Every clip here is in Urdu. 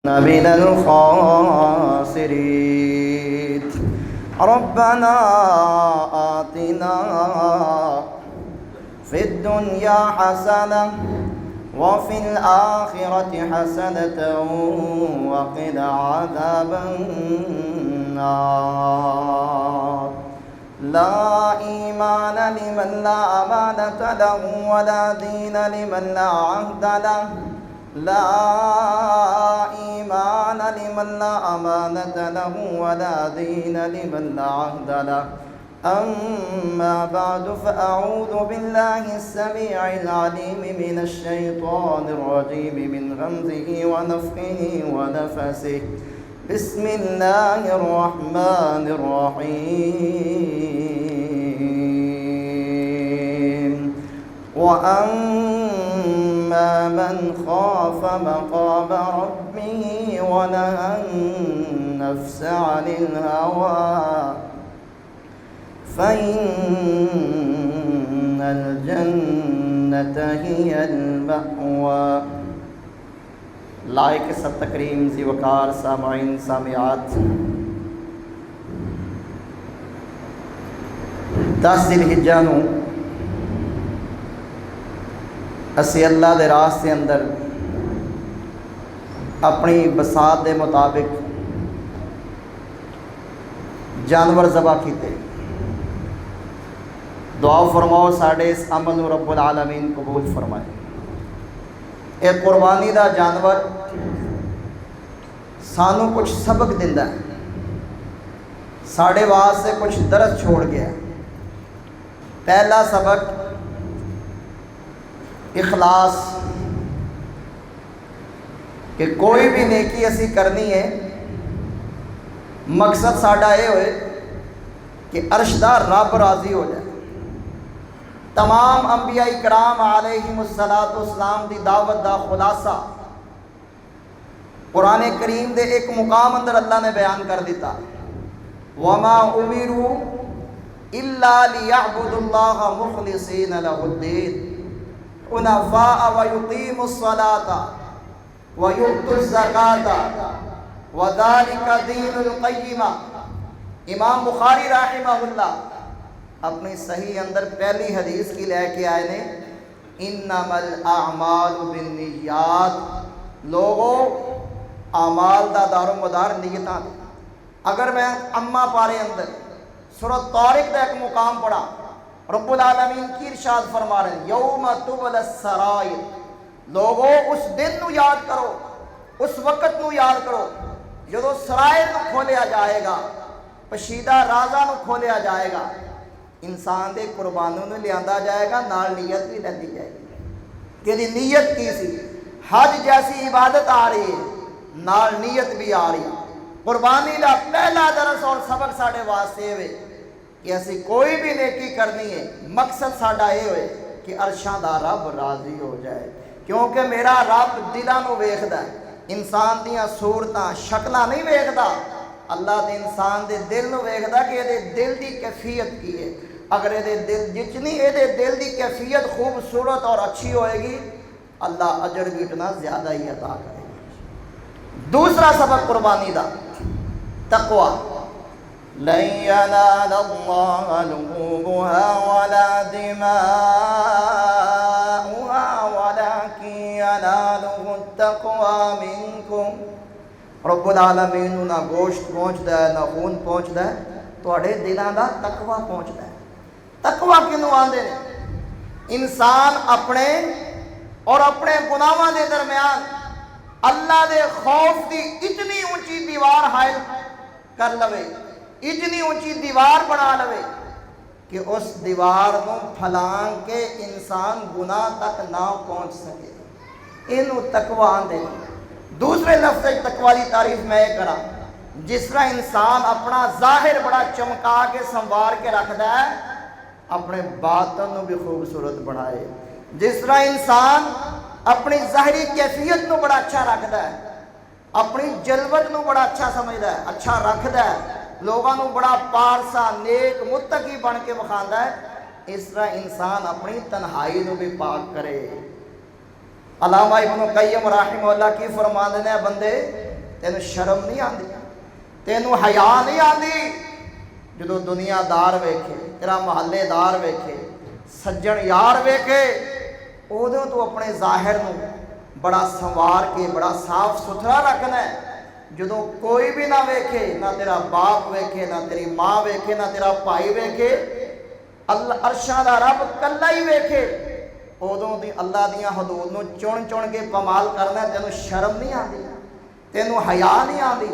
من الخاسرين. ربنا آتنا في الدنيا حسنة وفي الآخرة حسنة وقنا عذاب النار. لا إيمان لمن لا أمانة له ولا دين لمن لا عهد له. لا إيمان لمن لا أمانة له ولا دين لمن لا عهد له. أما بعد فأعوذ بالله السميع العليم من الشيطان الرجيم من همزه ونفخه ونفسه. بسم الله الرحمن الرحيم. وأما من خاف مقام ربه ونهى النفس عن الهوى فإن الجنة هي المأوى. لائق سب تکریم ذی وقار سامعین سامعات، 10 ذی الحجہ نوں اسی اللہ دے راستے اندر اپنی بساط دے مطابق جانور ذبح کیتے. دعا فرماؤ ساڈے اس عمل نوں رب العالمین قبول فرمائے. اے قربانی دا جانور سانوں کچھ سبق دیندا ہے، ساڈے واسطے کچھ درس چھوڑ گیا. پہلا سبق اخلاص، کہ کوئی بھی نیکی اسی کرنی ہے مقصد ساڈا یہ ہوئے کہ عرش دا رب راضی ہو جائے. تمام انبیاء کرام علیہم السلام دی دعوت دا خلاصہ قرآن کریم دے ایک مقام اندر اللہ نے بیان کر دیتا. وَمَا أُمِرُوا إِلَّا لِيَعْبُدُوا اللَّهَ مُخْلِصِينَ لَهُ الدِّينَ حُنَفَاءَ وَيُقِيمُوا الصَّلَاةَ وَيُؤْتُوا الزَّكَاةَ وَذَلِكَ دِينُ الْقَيِّمَةِ. امام بخاری رحمہ اللہ اپنی صحیح اندر پہلی حدیث کی لے کے آئے نے، انما الاعمال بالنیات. لوگوں اعمال دا دار و مدار نیتاں. اگر میں اما پارے اندر سورۃ طارق دا ایک مقام پڑھا، رب العالمین کی ارشاد فرما رہے ہیں یوم تبلی السرائر. لوگوں اس دن نو یاد کرو، اس وقت نو یاد کرو جدو سرائر نو کھولیا جائے گا، پشیدہ رازاں نو کھولیا جائے گا. انسان دے قربانوں نے لیاندا جائے گا، نال نیت بھی لیندی جائے گی کہ دی نیت کی سی. حج جیسی عبادت آ رہی ہے، نال نیت بھی آ رہی ہے. قربانی دا پہلا درس اور سبق ساڈے واسطے ہوئے کہ اسی کوئی بھی نیکی کرنی ہے مقصد ساڈا یہ ہوئے کہ عرشاں دا رب راضی ہو جائے. کیونکہ میرا رب دلاں نو ویکھدا ہے، انسان دیاں صورتاں شکلاں نہیں ویکھدا. اللہ دے انسان دے دل نو ویکھدا کہ یہ دل دی کیفیت کی ہے. اگر یہ دل جتنی یہ دل دی کیفیت خوبصورت اور اچھی ہوئے گی، اللہ اجر بھی اتنا زیادہ ہی عطا کرے گا. دوسرا سبق قربانی دا تقوی. لن ينال الله لحومها ولا دماؤها ولكن يناله التقوى منكم. رب العالمین نہ گوشت پہنچتا ہے نہ خون پہنچتا ہے، تواڈے دلاں دا تقوی پہنچتا ہے. تقوی کینوں آندے نے؟ انسان اپنے اور اپنے گناہاں دے درمیان اللہ دے خوف دی اتنی اونچی دیوار حائل کر لوے، اتنی اونچی دیوار بنا لوے کہ اس دیوار نو پھلان کے انسان گناہ تک نہ پہنچ سکے. اینوں تقوی آندے نے. دوسرے لفظ تقوی دی تعریف میں یہ کرا، جس طرح انسان اپنا ظاہر بڑا چمکا کے سنوار کے رکھدا ہے، اپنے باطن نو بھی خوبصورت بنائے. جس طرح انسان اپنی ظاہری کیفیت نو بڑا اچھا رکھدا ہے، اپنی جلوت نو بڑا اچھا سمجھدا ہے، اچھا رکھدا ہے، لوگاں نو بڑا پارسا نیک متقی بن کے وکھاندا ہے، اس طرح انسان اپنی تنہائی نو بھی پاک کرے. علامہ ابن قیم رحمہ اللہ کی فرماندے نے، بندے تینوں شرم نہیں آتی؟ تینوں حیا نہیں آتی؟ جدو دنیا دار ویکھے، تیرا محلے دار ویکھے، سجن یار ویکھے، ادوں تو اپنے ظاہر نو بڑا سنوار کے بڑا صاف ستھرا رکھنا ہے۔ جدو کوئی بھی نہ ویکھے، نہ تیرا باپ ویکھے، نہ تیری ماں ویکھے، نہ تیرا بھائی ویکھے، اللہ عرشاں دا رب کلا ہی ویکھے، ادوں دی اللہ دیاں حدود نو چن چن کے پامال کرنا ہے۔ تینوں شرم نہیں آتی؟ تینوں حیا نہیں آتی؟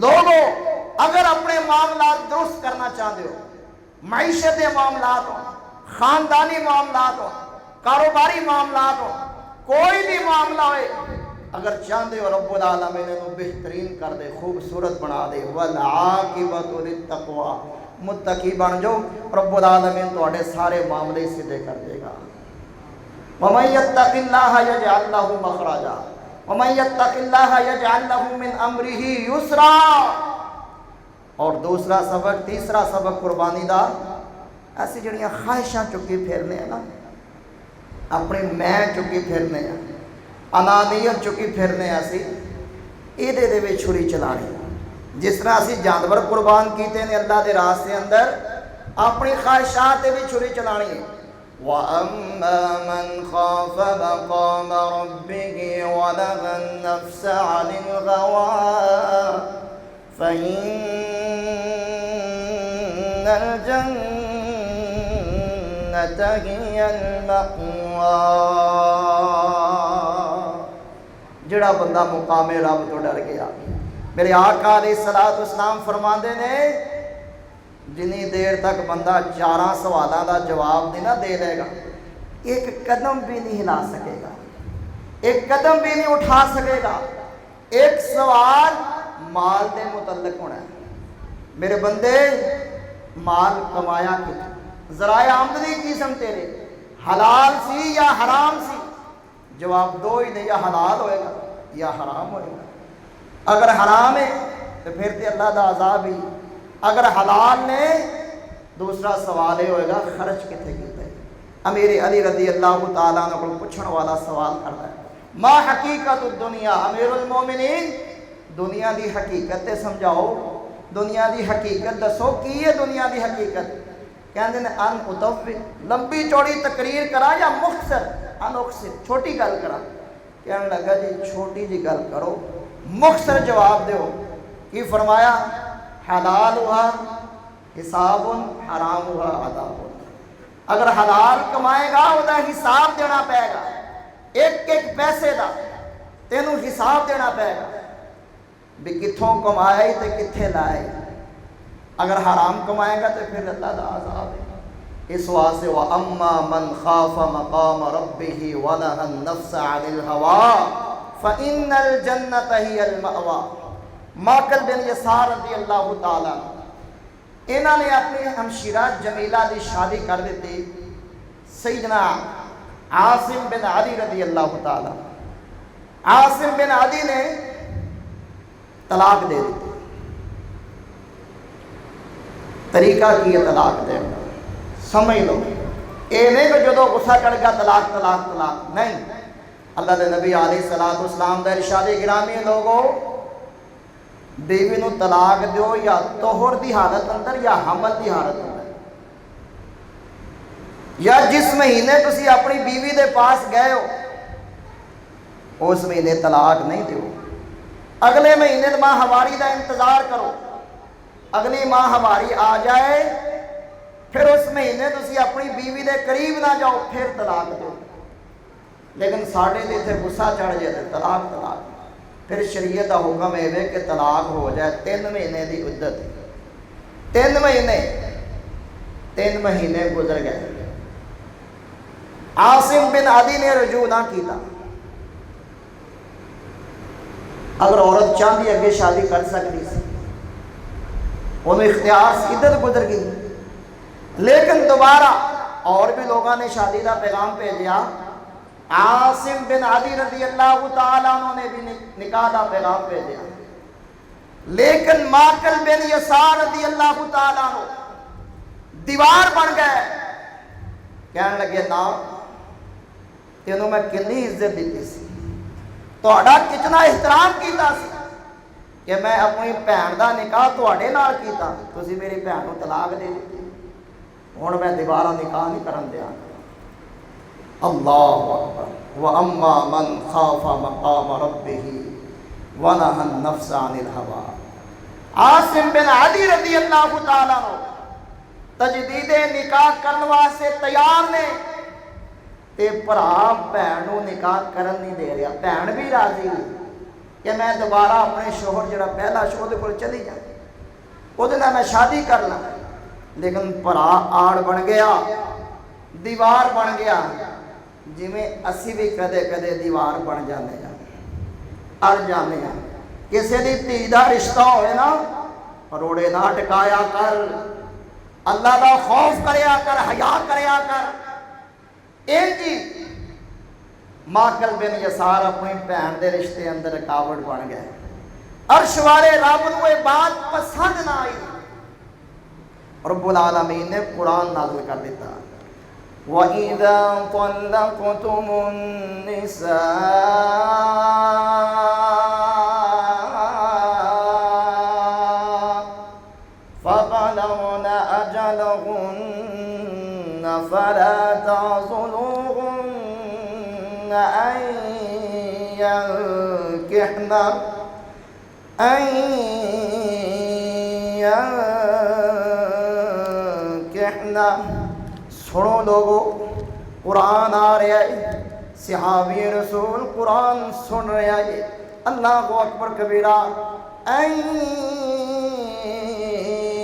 لوگو اگر اپنے معاملات درست کرنا چاہتے ہو، معیشت معاملات ہو، خاندانی معاملات ہو، کاروباری معاملات ہو، کوئی بھی معاملہ ہوئے، اگر چاہتے ہو رب العالمین نے بہترین کر دے، خوبصورت بنا دے، والعاقبۃ للتقویٰ، متقی بن جاؤ، رب العالمین تواڈے سارے معاملے سیدھے کر دے گا۔ وَمَن يَتَّقِ اللَّهَ يَجْعَلْ لَهُ مَخْرَجًا وَمَن يَتَّقِ اللَّهَ يَجْعَلْ لَهُ مِنْ أَمْرِهِ يُسْرًا۔ اور دوسرا سبق، تیسرا سبق قربانی دا، ایسی جڑیاں خواہشاں چکی پھرنے ہیں نا، اپنی میں چکی پھرنے ہیں، انانیت چکی پھرنے ہیں، اسی ایدے دے وچ چھری چلانی، جس طرح اسی جانور قربان کیتے ہیں اللہ دے راستے اندر، اپنی خواہشات دے وچ چھری چلانی ہے۔ وَأَمَّا مَنْ خَافَ مَقَامَ رَبِّهِ وَنَهَى النَّفْسَ عَنِ الْهَوَىٰ فَإِنَّ الْجَنَّةَ هِيَ الْمَأْوَىٰ۔ جڑا بندہ مقام رب تو ڈر گیا، میرے آقا علیہ السلام فرماندے نے، جنی دیر تک بندہ 4 سوالوں کا جواب نہیں نہ دے لے گا، ایک قدم بھی نہیں ہلا سکے گا، ایک قدم بھی نہیں اٹھا سکے گا۔ ایک سوال مال دے متعلق ہونا ہے، میرے بندے مال کمایا کتنا، ذرائع آمدنی کی سم تیرے، حلال سی یا حرام سی؟ جواب دو ہی نہیں، یا حلال ہوئے گا یا حرام ہوئے گا۔ اگر حرام ہے تو پھر تے اللہ دا عذاب ہی، اگر حلال نے دوسرا سوال یہ ہوئے گا خرچ کتنے کیتا ہے۔ امیر علی رضی اللہ تعالیٰ عنہ کو پوچھنے والا سوال کرتا ہے، ما حقیقت الدنیا، امیر المومنین دنیا دی حقیقت تے سمجھاؤ، دنیا دی حقیقت دسو، کی ہے دنیا دی حقیقت؟ کہندے نے ان اطوف، لمبی چوڑی تقریر کرا یا مختصر؟ ان اختصر، چھوٹی گل کرا۔ کہنے لگا جی چھوٹی جی گل کرو، مختصر جواب دیو۔ کی فرمایا؟ حلال ہوا حساب، حرام ہوا عذاب۔ اگر حلال کمائے گا وہ حساب دینا پائے گا، ایک ایک پیسے دا تینوں حساب دینا پائے گا بھی کتھوں کمائے تے کتھے لائے۔ اگر حرام کمائے گا تو پھر اللہ دا عذاب ہے۔ اس واسطے وَأَمَّا مَنْ خَافَ مَقَامَ رَبِّهِ وَنَهَى النَّفْسَ عَنِ الْهَوَىٰ فَإِنَّ الْجَنَّةَ هِيَ الْمَأْوَىٰ۔ ماقل بن یسار رضی اللہ تعالیٰ انہوں نے اپنی ہمشیرہ جمیلہ دی شادی کر دیتی سیدنا عاصم بن عدی رضی اللہ تعالیٰ۔ عاصم بن عدی نے طلاق دے دی۔ طریقہ کی ہے طلاق دے، سمجھ لو، اے نہیں کہ جدو غصہ چڑھ گیا طلاق طلاق طلاق، نہیں۔ اللہ دے نبی علیہ السلام دا ارشاد گرامی لوگوں، بیوی نو طلاق دیو یا طہر دی حالت اندر یا حمل دی حالت اندر، یا جس مہینے تسی اپنی بیوی دے پاس گئے ہو اس مہینے طلاق نہیں دیو، اگلے مہینے ماہ ہواری دا انتظار کرو، اگلی ماہ ہواری آ جائے پھر اس مہینے تسی اپنی بیوی دے قریب نہ جاؤ پھر طلاق دیو۔ لیکن ساڑھے دے تھے غصہ چڑھ جائے طلاق طلاق، پھر شریعت کا حکم ہے کہ طلاق ہو جائے 3 مہینے دی عدت، 3 مہینے گزر گئے، عاصم بن عدی نے رجوع نہ کیتا۔ اگر عورت چاندی اگے شادی کر سکتی سی، انہوں اختیار سے عدت گزر گئی، لیکن دوبارہ اور بھی لوگوں نے شادی کا پیغام بھیجا، عاصم بن عدی رضی اللہ تعالیٰ عنہ نے بھی نکاح کا پیغام بھیجا، لیکن ماقل بن یسار رضی اللہ تعالیٰ عنہ دیوار بن گئے، کہنے لگے نا تینوں میں کنی عزت دیتی سی، توڑا کتنا احترام کیتا سی، کہ میں اپنی بھن کا نکاح تواڈے نال کیتا، تسی میری بھن نوں طلاق دے دتی، ہن میں دوبارہ نکاح نہیں کرن دیا۔ اللہ اکبر۔ وَأَمَّا مَنْ خَافَ مَقَامَ رَبِّهِ وَنَهَى النَّفْسَ عَنِ الْهَوَىٰ۔ عاصم بن عدی رضی اللہ تعالیٰ عنہ تجدید نکاح کرنے واسطے تیار نے، تے بھرا بھن نوں نکاح کرن نہیں دے رہا، بھن بھی راضی کہ میں دوبارہ اپنے شوہر جڑا پہلا شوہر کو چلی جا، وہ میں شادی کر لاں، لیکن بھرا آڑ بن گیا، دیوار بن گیا، جی میں اسی بھی کدے کدے دیوار بن جانے ہیں، اڑ جانے ہیں۔ کسی دی دھی دا رشتہ ہوئے نا، روڑے نہ ٹکایا کر، اللہ دا خوف کریا کر، حیا کریا کر۔ جی ماکل بن یسار اپنی بھن دے رشتے اندر رکاوٹ بن گئے، عرش والے رب نوں یہ بات پسند نہ آئی، رب العالمین نے قرآن نازل کر دیتا، وَإِذَا طَلَّقْتُمُ النِّسَاءَ فَبَلَغْنَ أَجَلَهُنَّ فَلَا تَعْضُلُوهُنَّ أَن يَنكِحْنَ۔ سنو لوگو، قرآن آ رہا ہے، صحابی رسول قرآن سن رہا ہے، اللہ اکبر کبیرہ۔ أن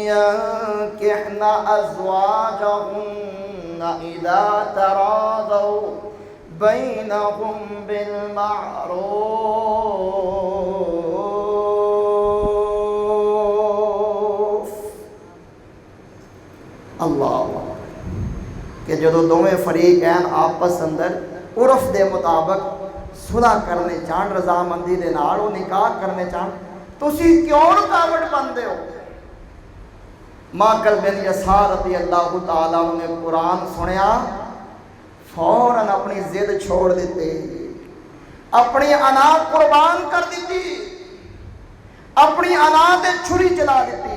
ينكحن أزواجهن إذا تراضوا بينهم بالمعروف۔ اللہ کہ جدو دونوں فریقین آپس اندر عرف دے مطابق صلح کرنے چاہن، رضامندی دے نال وہ نکاح کرنے چاہن، تسی کیوں رکاوٹ بنتے ہو؟ ماکل بن یسار رضی اللہ تعالیٰ نے قرآن سنیا، فوراً اپنی ضد چھوڑ دیتے، اپنی انا قربان کر دیتی، اپنی انا تے چھری چلا دیتی۔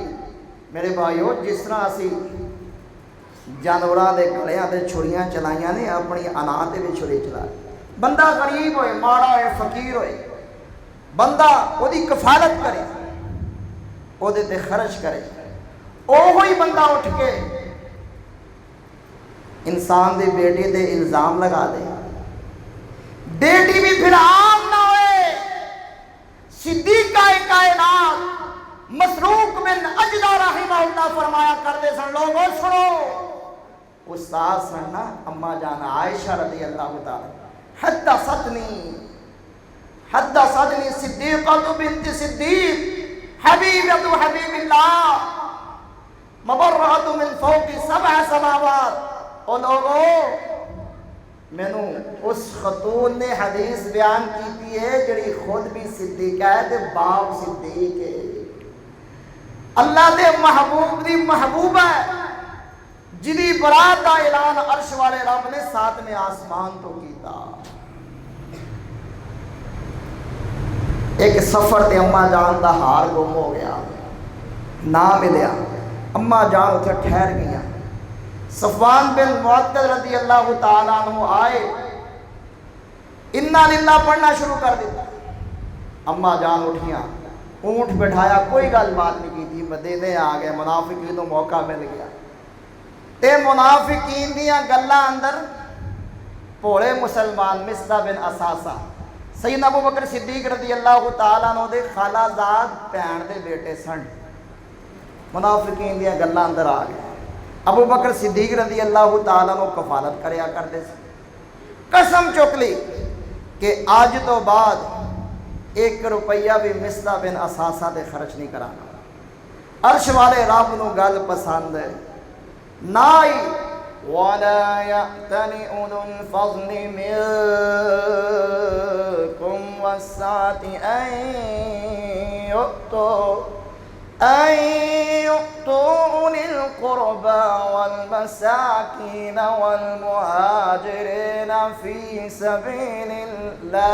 میرے بھائیو، جس طرح اسی جانوراں دے گلیاں تے چھریاں چلائیاں نے، اپنی انا تے بھی چھری چلا۔ بندہ غریب ہوئے، ماڑا ہوئے، فقیر ہوئے، بندہ وہ دی کفالت کرے، وہ دے تے خرچ کرے، اوہی بندہ اٹھ کے انسان دے بیٹے دے الزام لگا دے، بیٹی بھی پھر عام نہ ہوئے۔ صدیقہ کائنات مسروق بن اجدہ رحمہ اللہ فرمایا کرتے سن، لوگوں سنو، استاد سننا اما جانا عائشہ رضی اللہ تعالی، حدثتنی صدیقہ بنت صدیق حبیبۃ حبیب اللہ مبرۃ من فوق 7 سماوات۔ او لوگوں، میں نے اس خاتون نے حدیث بیان کی ہے جڑی خود بھی صدیقہ ہے تے باپ صدیق ہے، اللہ دے محبوب دی محبوبہ ہے، جنی برات دا اعلان عرش والے رب نے 7ویں آسمان تو کیتا۔ ایک سفر تے اما جان دا ہار گم ہو گیا، نہ ملیا، اما جان اتھے ٹھہر گیا۔ صفوان بن معطل رضی اللہ تعالیٰ عنہ آئے، انا للہ پڑھنا شروع کر دیتا، اما جان اٹھیاں، اونٹ بٹھایا، کوئی گل بات نہیں کی تھی، مدینے آ گئے، منافقین کو موقع مل گیا، تے منافقین دیاں گلاں اندر پوڑے مسلمان مصطح بن اساسہ سیدنا ابو بکر صدیق رضی اللہ تعالیٰ عنہ دے خالہ زاد بھین دے بیٹے سن، منافقین دیاں گلاں اندر آ گئے۔ ابو بکر صدیق رضی اللہ تعالیٰ عنہ کفالت کریا کرتے سے، قسم چک لی کہ آج تو بعد 1 روپیہ بھی مصطح بن اساسہ دے خرچ نہیں کرانا۔ عرش والے رب نو گل پسند ہے، نائی وَلَا يَأْتَلِ أُولُو الْفَضْلِ مِنْكُمْ وَالسَّعَةِ أَن يُؤْتُوا أُولِي الْقُرْبَى وَالْمَسَاكِينَ وَالْمُهَاجِرِينَ فِي سَبِيلِ اللَّهِ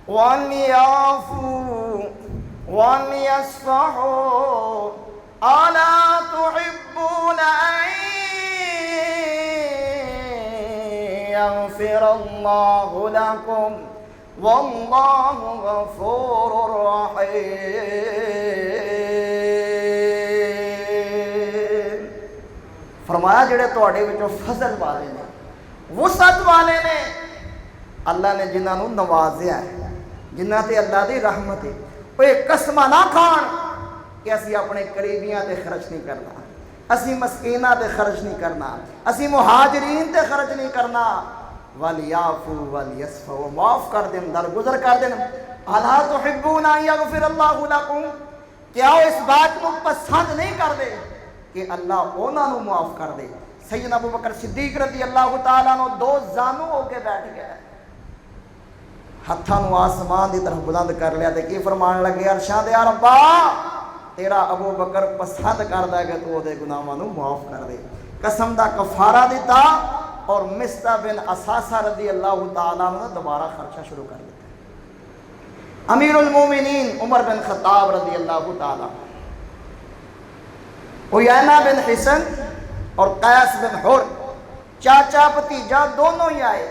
وَلْيَعْفُوا وَلْيَصْفَحُوا أَلَا تُحِبُّونَ أَن يَغْفِرَ اللَّهُ لَكُمْ وَاللَّهُ غَفُورٌ رَحِيمٌ۔ فرمایا جڑے تواڈے وچوں فضل والے نے، وسعت والے نے، اللہ نے جنہاں نوں نوازیا ہے، جنہاں تے اللہ دی رحمت ہے، وہ قسماں نہ کھان کہ اسی اپنے قریبیاں تے خرچ نہیں کرنا، اسی مسکیناں تے خرچ نہیں کرنا، اسی مہاجرین تے خرچ نہیں کرنا۔ وَلْيَعْفُوا وَلْيَصْفَحُوا، معاف کر دیں، درگزر کر دیں۔ أَلَا تُحِبُّونَ أَن يَغْفِرَ اللَّهُ لَكُمْ، کیا وہ اس بات کو پسند نہیں کر دے کہ اللہ انہاں نوں معاف کر دے؟ سیدنا ابو بکر صدیق رضی اللہ تعالیٰ عنہ دو زانو ہو کے بیٹھ گئے، ہتھاں نوں آسمان دی طرف بلند کر لیا تے کی فرمان لگے، عرشاں دے یا ربا تیرا ابو بکر پسند کردا ہے کہ تو دے گناہاں نوں معاف کر دے۔ قسم دا کفارہ دیتا اور مصطح بن اساسہ رضی اللہ تعالیٰ عنہ دوبارہ خرچہ شروع کر دیتا۔ امیر المومنین عمر بن خطاب رضی اللہ تعالیٰ، عیینہ بن حسن اور قیس بن حر، چاچا بھتیجا دونوں ہی آئے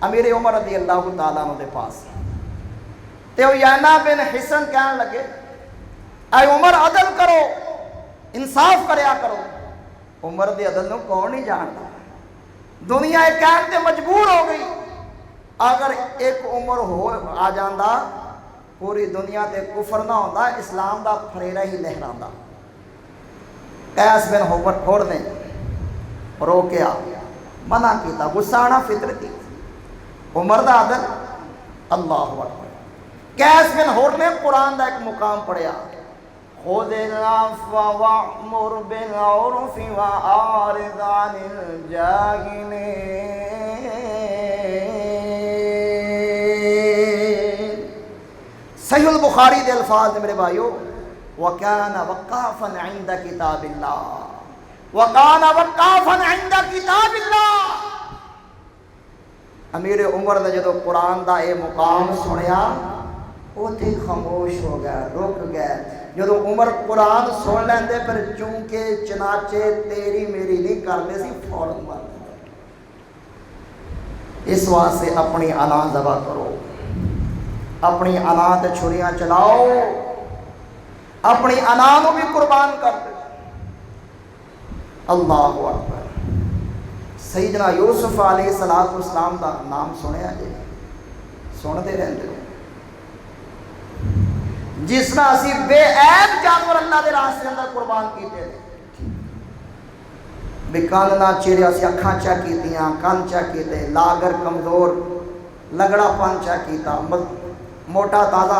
امیر عمر رضی اللہ تعالیٰ عنہ دے پاس، تے عیینہ بن حسن کہنے لگے، اے عمر عدل کرو، انصاف کریا کرو۔ عمر دے عدل نو کون نہیں جانتا، دنیا ایک کہنے تے مجبور ہو گئی، اگر ایک عمر ہو آ جاندہ پوری دنیا تے کفر نہ ہوندا، اسلام دا پھریرا ہی لہراندا۔ قیس بن حر نے روکیا، منع کیتا، غصہ آنا فطرتی، عمر دا عدل، اللہ اکبر۔ قیس بن حر نے قرآن دا ایک مقام پڑھیا، خُذِ الْعَفْوَ وَأْمُرْ بِالْعُرْفِ وَأَعْرِضْ عَنِ الْجَاهِلِينَ۔ صحیح البخاری دے الفاظ نے میرے بھائیو، وَكَانَ وَقَّافًا عِنْدَ كِتَابِ اللَّهِ، وَكَانَ وَقَّافًا عِنْدَ كِتَابِ اللَّهِ۔ امیر عمر نے جدو قرآن دا اے مقام سنیا، وہ تھی خاموش ہو گیا، رک گئے۔ جدو عمر قرآن سن لیندے پر چونکہ چنانچہ تیری میری نہیں کرتے سی، فوراً مر گئے۔ اس واسطے اپنی انا ذبح کرو، اپنی انا تے چھریاں چلاؤ، اپنی انا نو بھی قربان کر دے۔ اللہ اکبر۔ سیدنا یوسف علیہ السلام دا نام سنیا جی، سنتے رہتے ہو، جس نہ اسی بے عیب جانور اللہ دے راستے اندر قربان کیتے ہیں، بے کان نہ چیرے اسی اکھاں چا کیتیاں، کان چا کیتے، لاگر کمزور لگڑا پان چا کیتا، موٹا تازہ